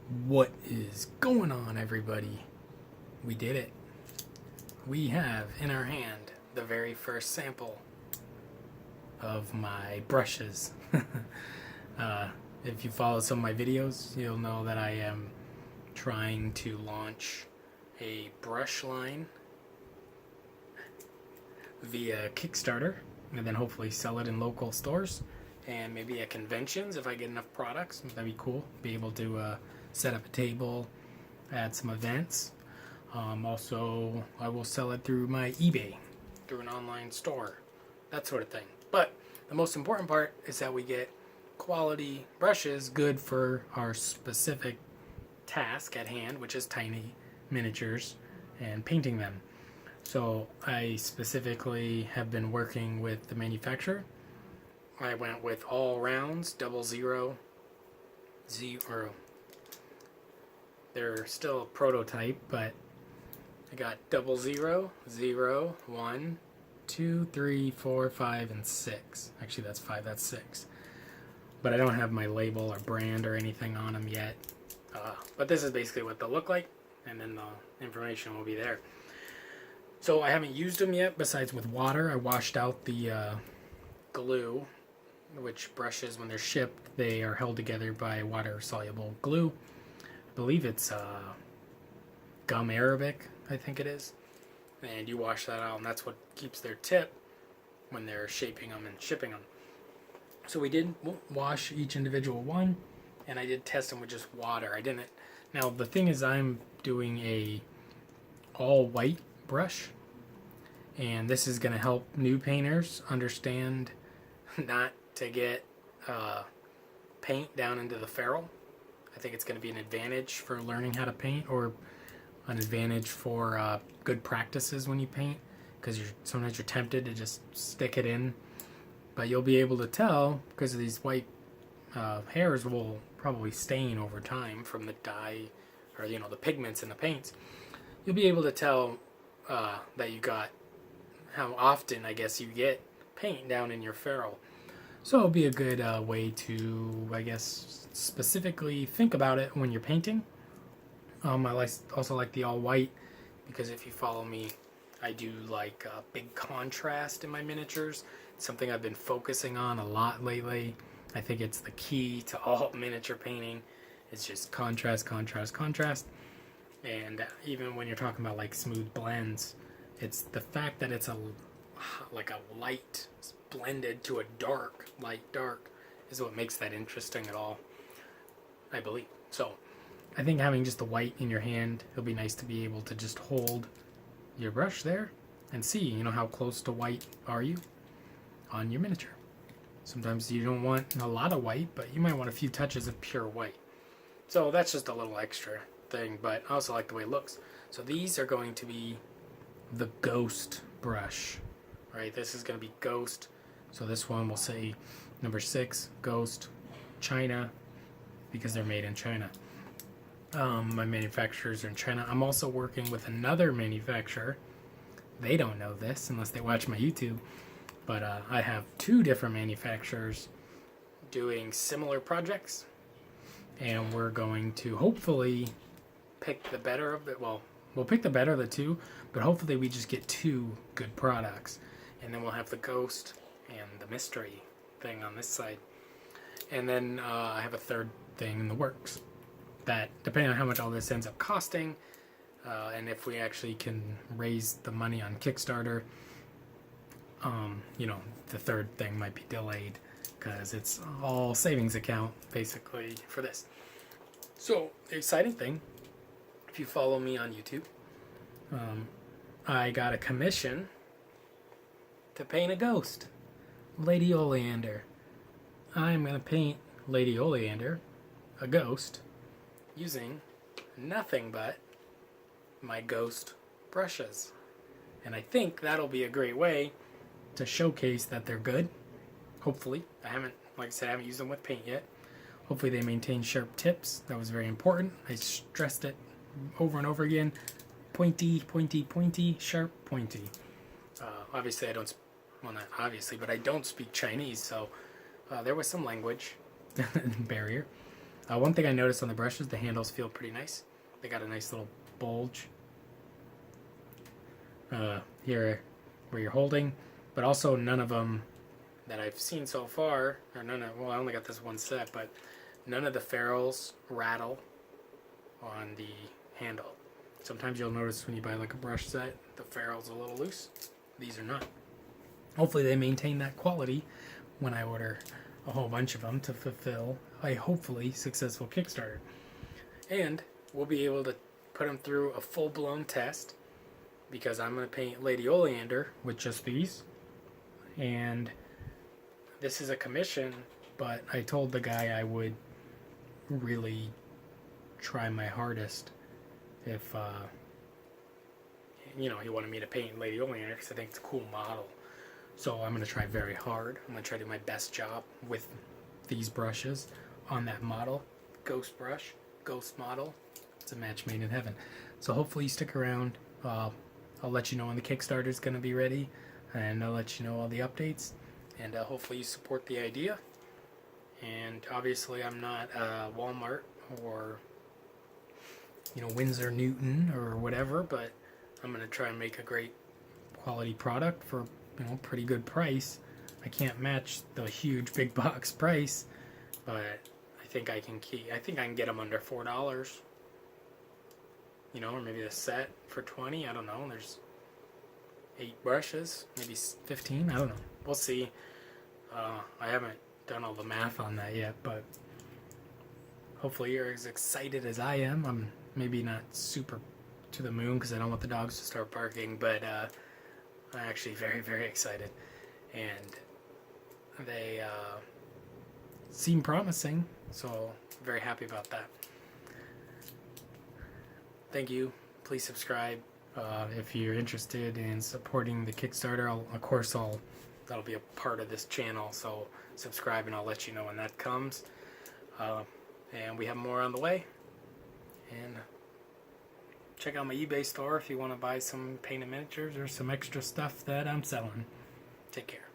What is going on, everybody? We did it. We have in our hand the very first sample of my brushes. If you follow some of my videos, you'll know that I am trying to launch a brush line via Kickstarter and then hopefully sell it in local stores and maybe at conventions if I get enough products. That'd be cool. Be able to set up a table at some events. Also, I will sell it through my eBay, through an online store, that sort of thing. But the most important part is that we get quality brushes good for our specific task at hand, which is tiny miniatures and painting them. So I specifically have been working with the manufacturer. I went with all rounds, 00, 0. They're still a prototype, but I got 00, 0, 1, 2, 3, 4, 5, and 6. Actually, that's 5, that's 6. But I don't have my label or brand or anything on them yet. But this is basically what they'll look like, and then the information will be there. So I haven't used them yet, besides with water. I washed out the glue, which brushes, when they're shipped, they are held together by water-soluble glue. I believe it's gum arabic, I think it is. And you wash that out, and that's what keeps their tip when they're shaping them and shipping them. So we did wash each individual one, and I did test them with just water. I didn't. Now the thing is, I'm doing a all white brush, and this is going to help new painters understand not to get paint down into the ferrule. I think it's going to be an advantage for learning how to paint, or an advantage for good practices when you paint, because sometimes you're tempted to just stick it in, but you'll be able to tell because of these white hairs will probably stain over time from the dye, or the pigments in the paints. You'll be able to tell that you got, how often I guess you get paint down in your ferrule. So it'll be a good way to, I guess, specifically think about it when you're painting. I also like the all white, because if you follow me, I do like big contrast in my miniatures. It's something I've been focusing on a lot lately. I think it's the key to all miniature painting. It's just contrast, contrast, contrast. And even when you're talking about like smooth blends, it's the fact that it's like a light blended to a dark, light dark, is what makes that interesting at all, I believe. So I think having just the white in your hand, it'll be nice to be able to just hold your brush there and see, how close to white are you on your miniature. Sometimes you don't want a lot of white, but you might want a few touches of pure white. So that's just a little extra thing, but I also like the way it looks. So these are going to be the Ghost brush, right? This is going to be Ghost. So this one will say number 6, Ghost, China, because they're made in China. My manufacturers are in China. I'm also working with another manufacturer. They don't know this unless they watch my YouTube, but I have 2 different manufacturers doing similar projects, and we're going to hopefully pick the better of it. Well, we'll pick the better of the 2, but hopefully we just get 2 good products, and then we'll have the Ghost and the mystery thing on this side, and then I have a 3rd thing in the works that, depending on how much all this ends up costing, and if we actually can raise the money on Kickstarter, the 3rd thing might be delayed, because it's all savings account basically for this. So the exciting thing, if you follow me on YouTube, I got a commission to paint a ghost, Lady Oleander. I'm going to paint Lady Oleander, a ghost, using nothing but my Ghost brushes. And I think that'll be a great way to showcase that they're good. Hopefully. Like I said, I haven't used them with paint yet. Hopefully they maintain sharp tips. That was very important. I stressed it over and over again. Pointy, pointy, pointy, sharp, pointy. Obviously I don't, well, not obviously, but I don't speak Chinese, so there was some language barrier. One thing I noticed on the brushes, the handles feel pretty nice. They got a nice little bulge here where you're holding, but also none of them that I've seen so far, or none of, well, I only got this one set, but none of the ferrules rattle on the handle. Sometimes you'll notice when you buy like a brush set, the ferrule's a little loose. These are not. Hopefully they maintain that quality when I order a whole bunch of them to fulfill a hopefully successful Kickstarter. And we'll be able to put them through a full-blown test, because I'm going to paint Lady Oleander with just these. And this is a commission, but I told the guy I would really try my hardest if, you know, he wanted me to paint Lady Oleander, because I think it's a cool model. So I'm going to try very hard. I'm going to try to do my best job with these brushes on that model. Ghost brush, ghost model. It's a match made in heaven. So hopefully you stick around. I'll let you know when the Kickstarter is going to be ready, and I'll let you know all the updates. And hopefully you support the idea. And obviously I'm not Walmart or, you know, Winsor Newton or whatever, but I'm going to try and make a great quality product for, you know, pretty good price. I can't match the huge big box price, but I think I can get them under $4. You know, or maybe a set for 20. I don't know. There's 8 brushes, maybe 15. I don't know. We'll see. I haven't done all the math on that yet, but hopefully you're as excited as I am. I'm maybe not super to the moon because I don't want the dogs to start barking, but I'm actually very, very excited. And they seem promising, so very happy about that. Thank you. Please subscribe if you're interested in supporting the Kickstarter. That'll be a part of this channel, so subscribe and I'll let you know when that comes. And we have more on the way. And check out my eBay store if you want to buy some painted miniatures or some extra stuff that I'm selling. Take care.